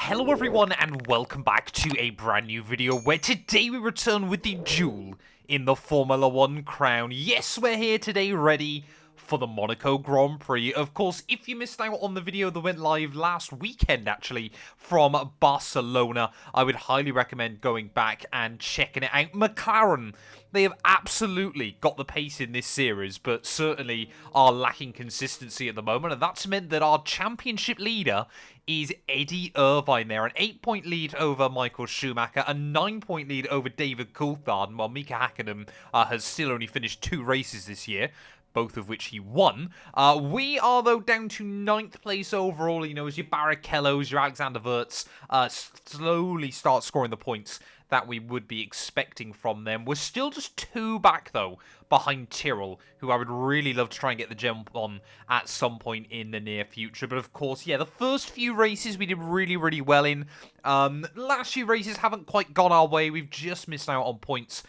Hello everyone and welcome back to a brand new video where today we return with the jewel in the Formula 1 crown. Yes, we're here today ready for the Monaco Grand Prix. Of course, if you missed out on the video that went live last weekend actually from Barcelona, I would highly recommend going back and checking it out. McLaren, they have absolutely got the pace in this series, but certainly are lacking consistency at the moment, and that's meant that our championship leader is Eddie Irvine there. An 8-point lead over Michael Schumacher, a 9-point lead over David Coulthard, while Mika Hakkinen has still only finished 2 races this year, both of which he won. We are, though, down to 9th place overall. You know, as your Barrichellos, your Alexander Wirtz slowly start scoring the points that we would be expecting from them. We're still just 2 back, though, behind Tyrrell, who I would really love to try and get the jump on at some point in the near future. But, of course, yeah, the first few races we did really, really well in. Last few races haven't quite gone our way. We've just missed out on points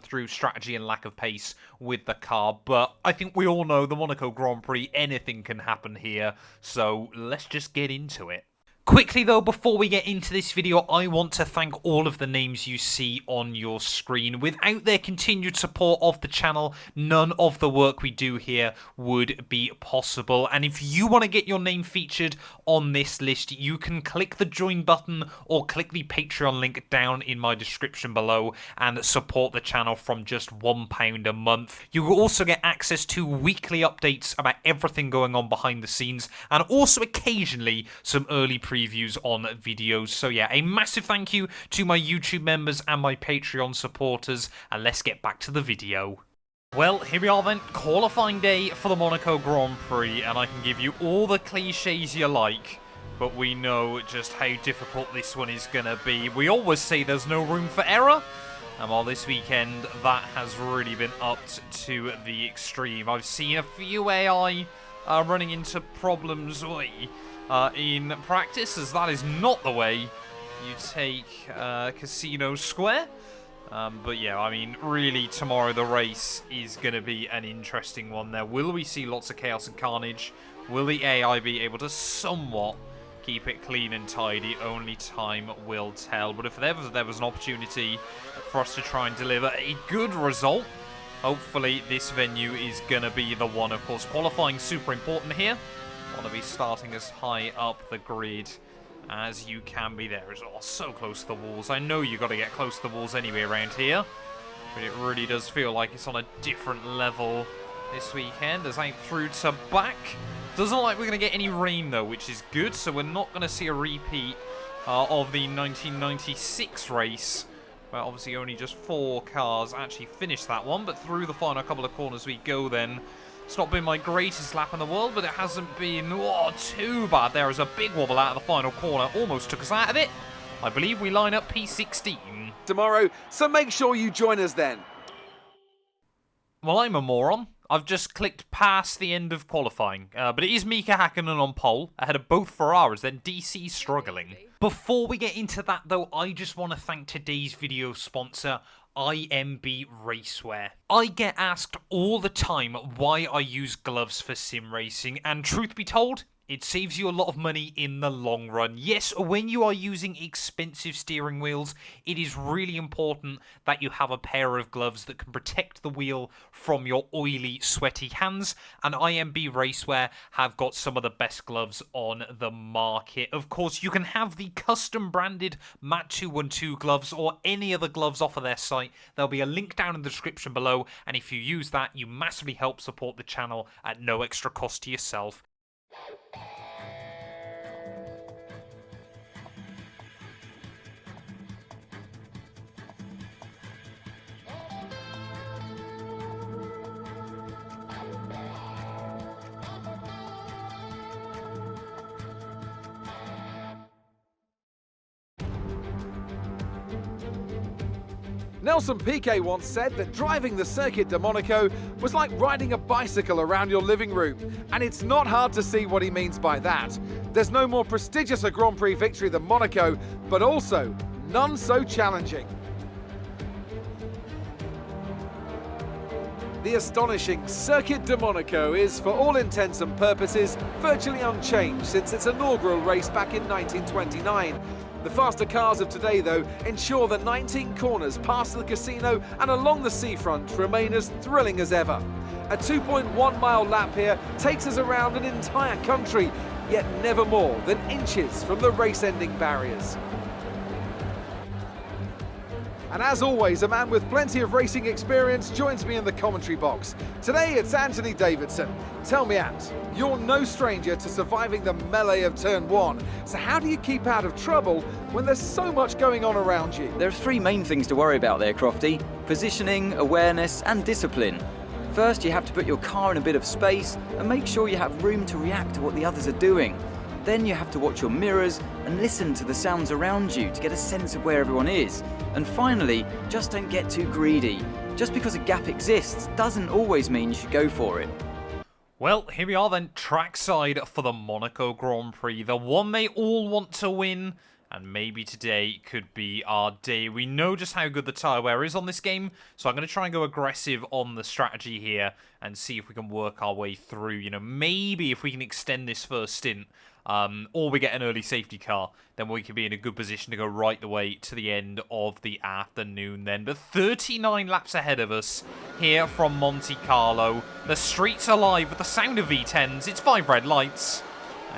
through strategy and lack of pace with the car. But I think we all know the Monaco Grand Prix, anything can happen here. So let's just get into it. Quickly though, before we get into this video, I want to thank all of the names you see on your screen. Without their continued support of the channel, none of the work we do here would be possible. And if you want to get your name featured on this list, you can click the join button or click the Patreon link down in my description below and support the channel from just £1 a month. You will also get access to weekly updates about everything going on behind the scenes, and also occasionally some early previews on videos. So yeah, a massive thank you to my YouTube members and my Patreon supporters, and let's get back to the video. Well, here we are then, qualifying day for the Monaco Grand Prix, and I can give you all the cliches you like, but we know just how difficult this one is going to be. We always say there's no room for error, and while this weekend that has really been upped to the extreme. I've seen a few AI running into problems in practice, as that is not the way you take Casino Square. But yeah, I mean, really, tomorrow the race is going to be an interesting one there. Will we see lots of chaos and carnage? Will the AI be able to somewhat keep it clean and tidy? Only time will tell. But if there was an opportunity for us to try and deliver a good result, hopefully this venue is going to be the one. Of course, qualifying super important here. Want to be starting as high up the grid as you can be. There is so close to the walls. I know you got to get close to the walls anyway around here, but it really does feel like it's on a different level this weekend. As out through to back. Doesn't look like we're going to get any rain though, which is good. So we're not going to see a repeat of the 1996 race, where obviously only just 4 cars actually finished that one. But through the final couple of corners we go then. It's not been my greatest lap in the world, but it hasn't been too bad. There is a big wobble out of the final corner. Almost took us out of it. I believe we line up P16. Tomorrow, so make sure you join us then. Well, I'm a moron. I've just clicked past the end of qualifying. But it is Mika Hakkinen on pole, ahead of both Ferraris, then DC struggling. Before we get into that, though, I just want to thank today's video sponsor, IMB Racewear. I get asked all the time why I use gloves for sim racing, and truth be told, it saves you a lot of money in the long run. Yes, when you are using expensive steering wheels, it is really important that you have a pair of gloves that can protect the wheel from your oily, sweaty hands, and IMB Racewear have got some of the best gloves on the market. Of course, you can have the custom branded Matt 212 gloves or any other gloves off of their site. There'll be a link down in the description below, and if you use that, you massively help support the channel at no extra cost to yourself. Nelson Piquet once said that driving the Circuit de Monaco was like riding a bicycle around your living room, and it's not hard to see what he means by that. There's no more prestigious a Grand Prix victory than Monaco, but also none so challenging. The astonishing Circuit de Monaco is, for all intents and purposes, virtually unchanged since its inaugural race back in 1929. The faster cars of today, though, ensure the 19 corners past the casino and along the seafront remain as thrilling as ever. A 2.1-mile lap here takes us around an entire country, yet never more than inches from the race-ending barriers. And as always, a man with plenty of racing experience joins me in the commentary box. Today it's Anthony Davidson. Tell me, Ant, you're no stranger to surviving the melee of turn 1. So how do you keep out of trouble when there's so much going on around you? There are three main things to worry about there, Crofty: positioning, awareness and discipline. First, you have to put your car in a bit of space and make sure you have room to react to what the others are doing. Then you have to watch your mirrors and listen to the sounds around you to get a sense of where everyone is. And finally, just don't get too greedy. Just because a gap exists doesn't always mean you should go for it. Well, here we are then, trackside for the Monaco Grand Prix. The one they all want to win, and maybe today could be our day. We know just how good the tyre wear is on this game, so I'm going to try and go aggressive on the strategy here and see if we can work our way through. You know, maybe if we can extend this first stint, or we get an early safety car, then we could be in a good position to go right the way to the end of the afternoon then. But 39 laps ahead of us here from Monte Carlo. The streets are live with the sound of V10s. It's 5 red lights.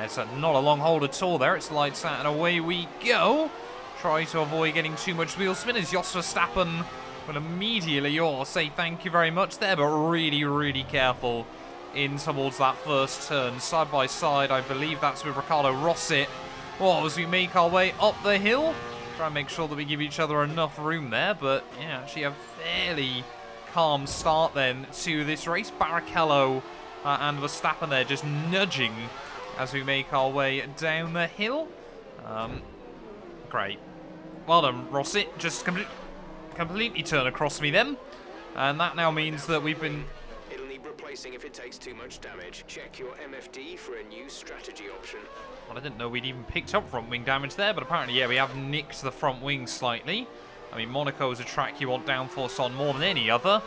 It's not a long hold at all there. It's lights out and away we go. Try to avoid getting too much wheel spin as Jos Verstappen will immediately say thank you very much there, but really, really careful in towards that first turn. Side by side, I believe that's with Ricardo Rossi. Well, as we make our way up the hill, try and make sure that we give each other enough room there, but yeah, actually a fairly calm start then to this race. Barrichello and Verstappen there just nudging as we make our way down the hill. Great. Well done, Rossi. Just completely turn across me then. And that now means that we've been... It'll need replacing if it takes too much damage. Check your MFD for a new strategy option. Well, I didn't know we'd even picked up front wing damage there, but apparently, yeah, we have nicked the front wing slightly. I mean, Monaco is a track you want downforce on more than any other,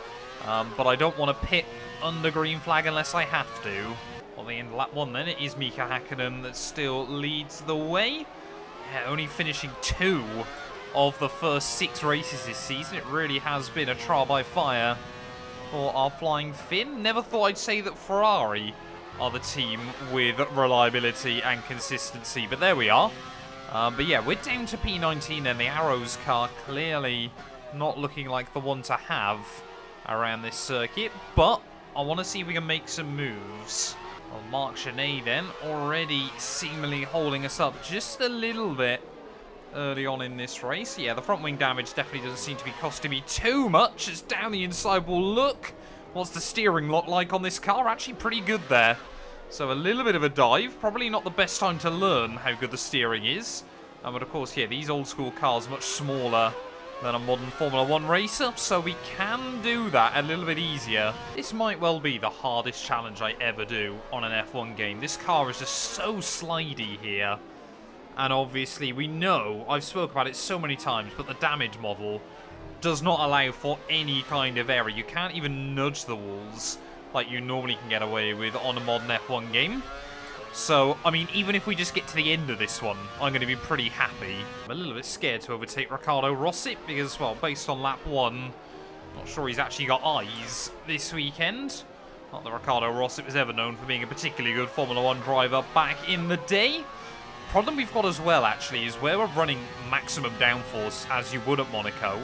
but I don't want to pit under green flag unless I have to. Well, the end of lap 1 then, it is Mika Hakkinen that still leads the way. Yeah, only finishing 2 of the first 6 races this season. It really has been a trial by fire for our Flying Finn. Never thought I'd say that Ferrari are the team with reliability and consistency, but there we are. But yeah, we're down to P19 and the Arrows car clearly not looking like the one to have around this circuit, but I want to see if we can make some moves. Well, Marc Genet then already seemingly holding us up just a little bit early on in this race. Yeah, the front wing damage definitely doesn't seem to be costing me too much. It's down the inside wall. Look, what's the steering look like on this car? Actually pretty good there. So a little bit of a dive. Probably not the best time to learn how good the steering is. But of course, yeah, these old school cars much smaller than a modern Formula 1 racer, so we can do that a little bit easier. This might well be the hardest challenge I ever do on an F1 game. This car is just so slidey here. And obviously, we know, I've spoken about it so many times, but the damage model does not allow for any kind of error. You can't even nudge the walls like you normally can get away with on a modern F1 game. So, I mean, even if we just get to the end of this one, I'm going to be pretty happy. I'm a little bit scared to overtake Ricardo Rossi because, well, based on lap 1, not sure he's actually got eyes this weekend. Not that Ricardo Rossi was ever known for being a particularly good Formula 1 driver back in the day. Problem we've got as well, actually, is where we're running maximum downforce, as you would at Monaco.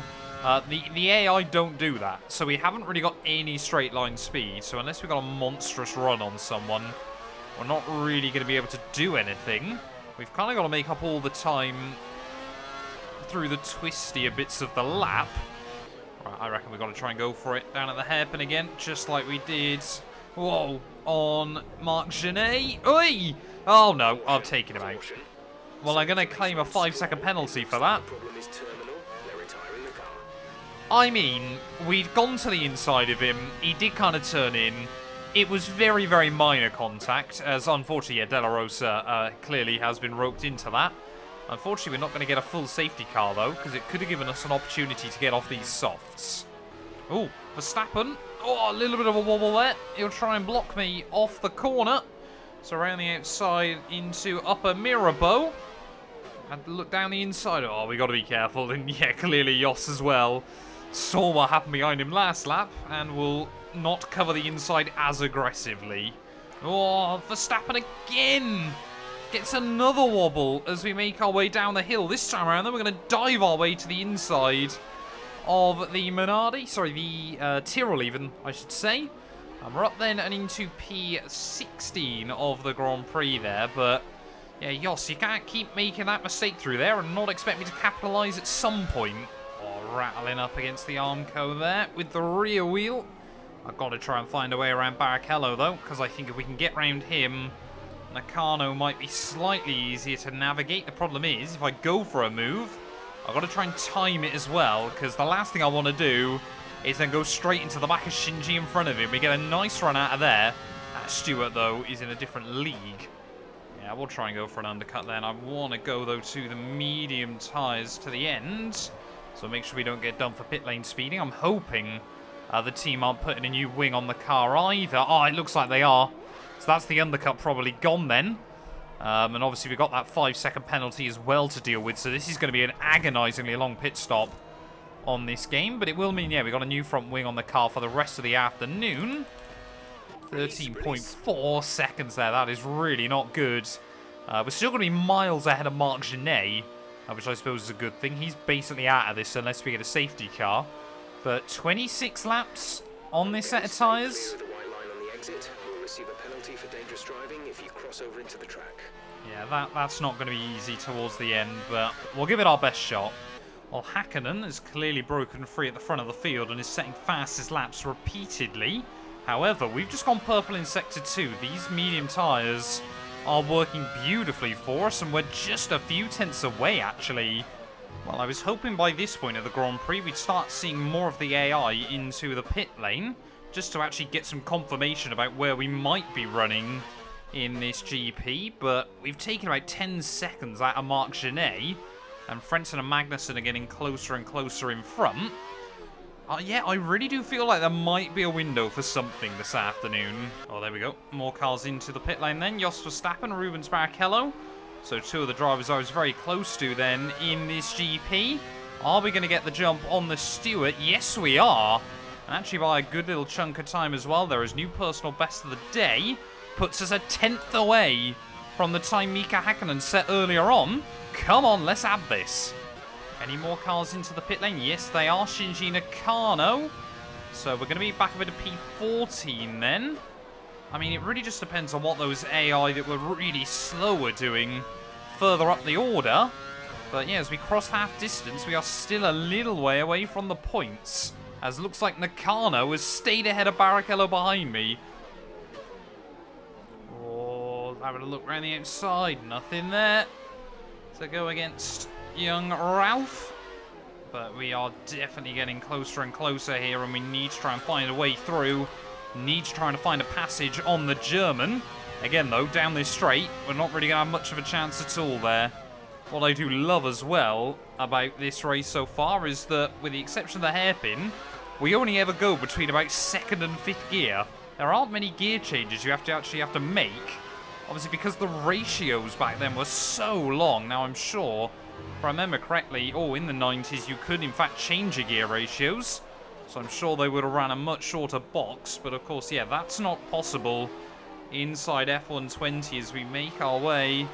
The AI don't do that, so we haven't really got any straight line speed. So unless we've got a monstrous run on someone, we're not really going to be able to do anything. We've kind of got to make up all the time through the twistier bits of the lap. Right, I reckon we've got to try and go for it down at the hairpin again, just like we did, whoa, on Marc Genet. Oi! Oh no, I've taken him out. Well, I'm going to claim a 5-second penalty for that. I mean, we'd gone to the inside of him, he did kind of turn in. It was very, very minor contact, as unfortunately, yeah, De La Rosa clearly has been roped into that. Unfortunately, we're not going to get a full safety car, though, because it could have given us an opportunity to get off these softs. Oh, Verstappen. Oh, a little bit of a wobble there. He'll try and block me off the corner. So around the outside into Upper Mirabeau. And look down the inside. Oh, we got to be careful. And yeah, clearly Jos as well saw what happened behind him last lap and will not cover the inside as aggressively. Oh, Verstappen again gets another wobble as we make our way down the hill. This time around, then we're going to dive our way to the inside of the Minardi. Sorry, the Tyrrell even, I should say. And we're up then and into P16 of the Grand Prix there, but yeah, Jos, you can't keep making that mistake through there and not expect me to capitalise at some point. Oh, rattling up against the Armco there with the rear wheel. I've got to try and find a way around Barrichello though, because I think if we can get round him, Nakano might be slightly easier to navigate. The problem is, if I go for a move, I've got to try and time it as well, because the last thing I want to do is then go straight into the back of Shinji in front of him. We get a nice run out of there. Stewart, though, is in a different league. Yeah, we'll try and go for an undercut then. I want to go, though, to the medium tyres to the end, so make sure we don't get done for pit lane speeding. I'm hoping the team aren't putting a new wing on the car either. Oh, it looks like they are. So that's the undercut probably gone then. And obviously we've got that 5-second penalty as well to deal with. So this is going to be an agonisingly long pit stop on this game. But it will mean, yeah, we've got a new front wing on the car for the rest of the afternoon. 13.4 seconds there. That is really not good. We're still going to be miles ahead of Marc Genet, which I suppose is a good thing. He's basically out of this unless we get a safety car. But 26 laps on this set of tyres. Receive a penalty for dangerous driving if you cross over into the track. Yeah, that's not going to be easy towards the end, but we'll give it our best shot. Well, Hakkinen has clearly broken free at the front of the field and is setting fastest laps repeatedly. However, we've just gone purple in Sector 2. These medium tyres are working beautifully for us, and we're just a few tenths away, actually. Well, I was hoping by this point of the Grand Prix we'd start seeing more of the AI into the pit lane, just to actually get some confirmation about where we might be running in this GP, but we've taken about 10 seconds out of Marc Genet, and Frentzen and Magnussen are getting closer and closer in front. Yeah, I really do feel like there might be a window for something this afternoon. Oh, there we go. More cars into the pit lane then. Jos Verstappen, Rubens Barrichello. So two of the drivers I was very close to then in this GP. Are we going to get the jump on the Stewart? Yes, we are. And actually by a good little chunk of time as well. There is new personal best of the day. Puts us a 10th away from the time Mika Hakkinen set earlier on. Come on, let's have this. Any more cars into the pit lane? Yes, they are. Shinji Nakano. So we're going to be back a bit of P14 then. I mean, it really just depends on what those AI that were really slow are doing further up the order. But yeah, as we cross half distance, we are still a little way away from the points. As looks like Nakano has stayed ahead of Barrichello behind me. Oh, having a look around the outside. Nothing there to go against young Ralph. But we are definitely getting closer and closer here, and we need to try and find a way through. Need to try and find a passage on the German. Again, though, down this straight, we're not really going to have much of a chance at all there. What I do love as well about this race so far is that, with the exception of the hairpin, we only ever go between about 2nd and 5th gear. There aren't many gear changes you actually have to make. Obviously, because the ratios back then were so long. Now, I'm sure, if I remember correctly, in the 90s, you could, in fact, change your gear ratios. So I'm sure they would have ran a much shorter box. But, of course, yeah, that's not possible inside F120 as we make our way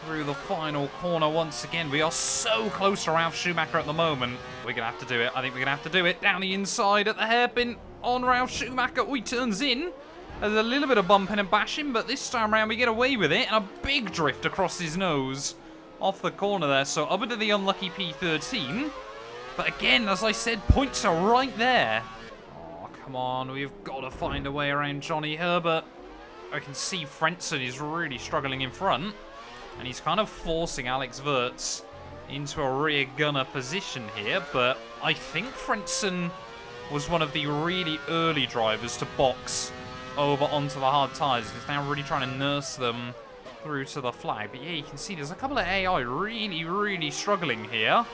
through the final corner once again. We are so close to Ralf Schumacher at the moment. We're going to have to do it. I think we're going to have to do it. Down the inside at the hairpin on Ralf Schumacher. He turns in. There's a little bit of bumping and bashing, but this time around we get away with it. And a big drift across his nose off the corner there. So up into the unlucky P13. But again, as I said, points are right there. Oh, come on. We've got to find a way around Johnny Herbert. I can see Frentzen is really struggling in front. And he's kind of forcing Alex Wurz into a rear gunner position here. But I think Frentzen was one of the really early drivers to box over onto the hard tyres. He's now really trying to nurse them through to the flag. But yeah, you can see there's a couple of AI really, really struggling here.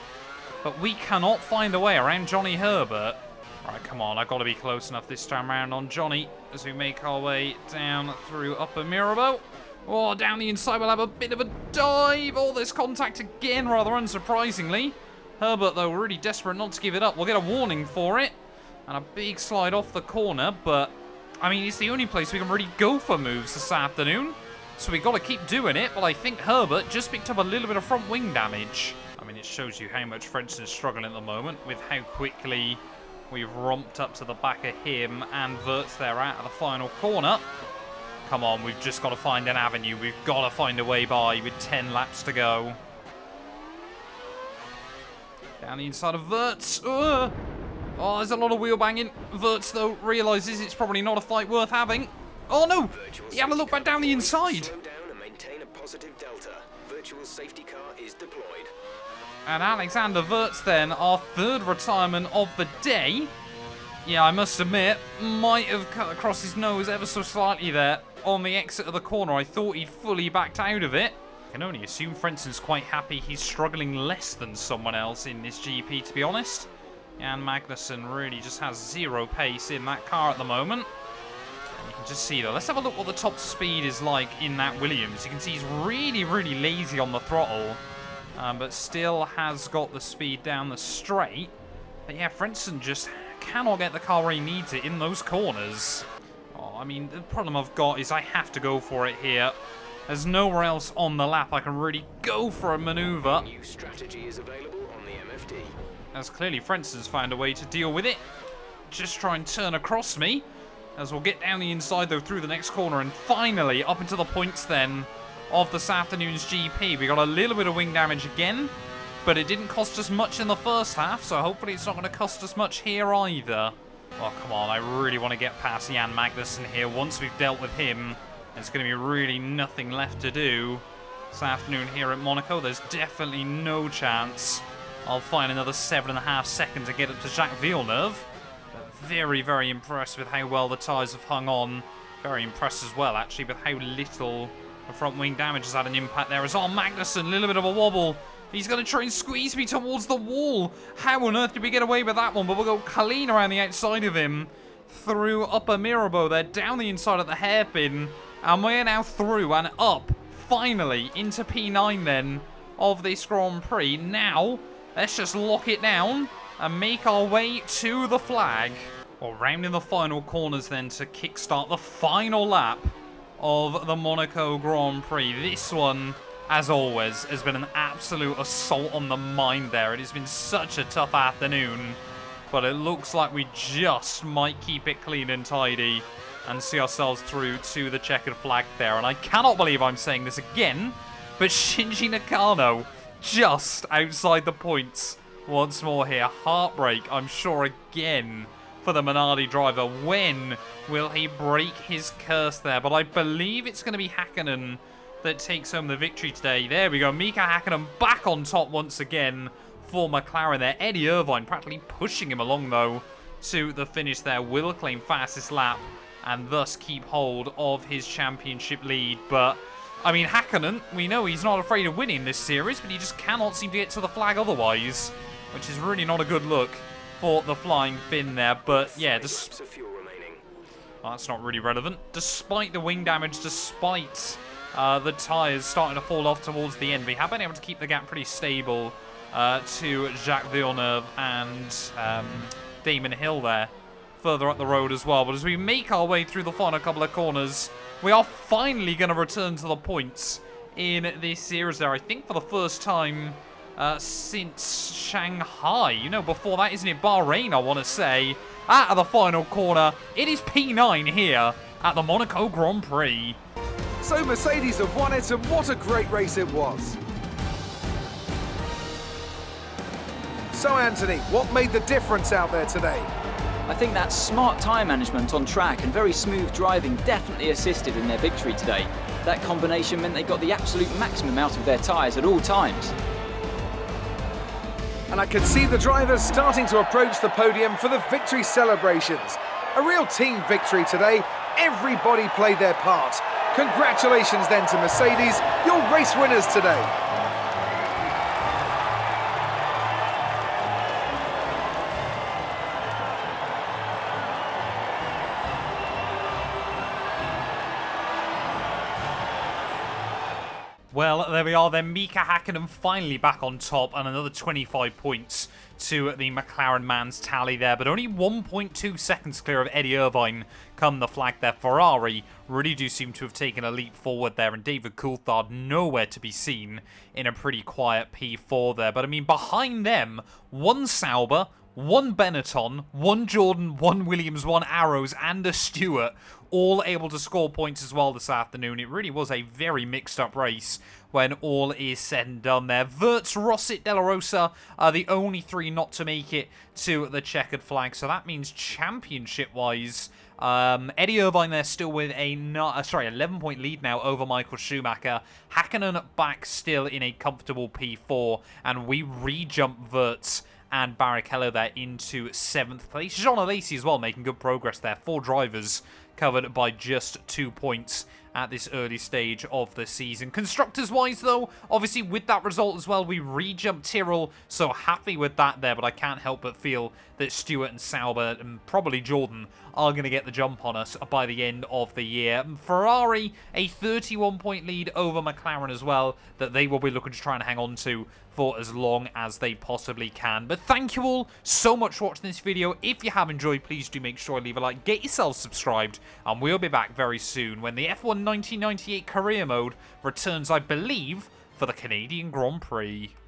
But we cannot find a way around Johnny Herbert. Right, come on, I've got to be close enough this time around on Johnny as we make our way down through Upper Mirabeau. Oh, down the inside, we'll have a bit of a dive. Oh, there's contact again, rather unsurprisingly. Herbert, though, really desperate not to give it up. We'll get a warning for it. And a big slide off the corner, but, I mean, it's the only place we can really go for moves this afternoon. So we've got to keep doing it, but I think Herbert just picked up a little bit of front wing damage. I mean, it shows you how much French is struggling at the moment with how quickly we've romped up to the back of him, and Wirtz there out of the final corner. Come on, we've just got to find an avenue. We've got to find a way by with 10 laps to go. Down the inside of Wirtz. Oh, there's a lot of wheel banging. Wirtz, though, realises it's probably not a fight worth having. Oh, no! He had a look back down the inside. Slow down and maintain a positive delta. Virtual safety car is deployed. And Alexander Wirtz, then, our third retirement of the day. Yeah, I must admit, might have cut across his nose ever so slightly there on the exit of the corner. I thought he'd fully backed out of it. I can only assume Frenson's quite happy he's struggling less than someone else in this GP, to be honest. And Magnussen really just has zero pace in that car at the moment. And you can just see, though. Let's have a look what the top speed is like in that Williams. You can see he's really, really lazy on the throttle. But still has got the speed down the straight. But yeah, Frenson just cannot get the car where he needs it in those corners. Oh, I mean, the problem I've got is I have to go for it here. There's nowhere else on the lap I can really go for a maneuver. New strategy is available on the MFD. As clearly Frenson's found a way to deal with it. Just try and turn across me. As we'll get down the inside, though, through the next corner. And finally, up into the points, then, of this afternoon's GP. We got a little bit of wing damage again. But it didn't cost us much in the first half, so hopefully it's not going to cost us much here either. Oh, come on. I really want to get past Jan Magnussen here. Once we've dealt with him, there's going to be really nothing left to do this afternoon here at Monaco. There's definitely no chance I'll find another 7.5 seconds to get up to Jacques Villeneuve. But very, very impressed with how well the tyres have hung on. Very impressed as well, actually, with how little the front wing damage has had an impact there. As Magnussen, a little bit of a wobble. He's going to try and squeeze me towards the wall. How on earth did we get away with that one? But we'll go clean around the outside of him. Through Upper Mirabeau there, down the inside of the hairpin. And we're now through and up, finally, into P9 then, of this Grand Prix. Now, let's just lock it down and make our way to the flag. Well, rounding the final corners then to kickstart the final lap of the Monaco Grand Prix. This one, as always, has been an absolute assault on the mind there. It has been such a tough afternoon, but it looks like we just might keep it clean and tidy and see ourselves through to the checkered flag there. And I cannot believe I'm saying this again, but Shinji Nakano just outside the points once more here. Heartbreak, I'm sure, again for the Minardi driver. When will he break his curse there? But I believe it's going to be Hakkinen that takes home the victory today. There we go. Mika Hakkinen back on top once again for McLaren there. Eddie Irvine practically pushing him along, though, to the finish there. Will claim fastest lap and thus keep hold of his championship lead. But, I mean, Hakkinen, we know he's not afraid of winning this series, but he just cannot seem to get to the flag otherwise, which is really not a good look for the Flying Finn there. But, yeah, well, that's not really relevant. Despite the wing damage, despite the tyres starting to fall off towards the end, we have been able to keep the gap pretty stable to Jacques Villeneuve and Damon Hill there, further up the road as well. But as we make our way through the final couple of corners, we are finally going to return to the points in this series there. I think for the first time since Shanghai. You know, before that, isn't it Bahrain, I want to say. Out of the final corner, it is P9 here at the Monaco Grand Prix. So Mercedes have won it, and what a great race it was. So Anthony, what made the difference out there today? I think that smart tyre management on track and very smooth driving definitely assisted in their victory today. That combination meant they got the absolute maximum out of their tyres at all times. And I can see the drivers starting to approach the podium for the victory celebrations. A real team victory today. Everybody played their part. Congratulations then to Mercedes, your race winners today. Well, there we are then. Mika Hakkinen finally back on top, and another 25 points to the McLaren man's tally there, but only 1.2 seconds clear of Eddie Irvine come the flag there. Ferrari really do seem to have taken a leap forward there, and David Coulthard nowhere to be seen in a pretty quiet P4 there. But I mean, behind them, one Sauber, one Benetton, one Jordan, one Williams, one Arrows, and a Stewart, all able to score points as well this afternoon. It really was a very mixed up race when all is said and done there. Wirtz, Rossit, De La Rosa are the only three not to make it to the checkered flag. So that means championship-wise, Eddie Irvine there still with a 11-point lead now over Michael Schumacher. Hakkinen back still in a comfortable P4, and we re-jump Wirtz and Barrichello there into 7th place. Jean Alesi as well making good progress there. 4 drivers covered by just 2 points at this early stage of the season. Constructors-wise, though, obviously with that result as well, we re-jumped Tyrrell, so happy with that there, but I can't help but feel that Stewart and Sauber and probably Jordan are going to get the jump on us by the end of the year. Ferrari, a 31-point lead over McLaren as well, that they will be looking to try and hang on to for as long as they possibly can. But thank you all so much for watching this video. If you have enjoyed, please do make sure to leave a like, get yourself subscribed, and we'll be back very soon when the F1 1998 career mode returns, I believe, for the Canadian Grand Prix.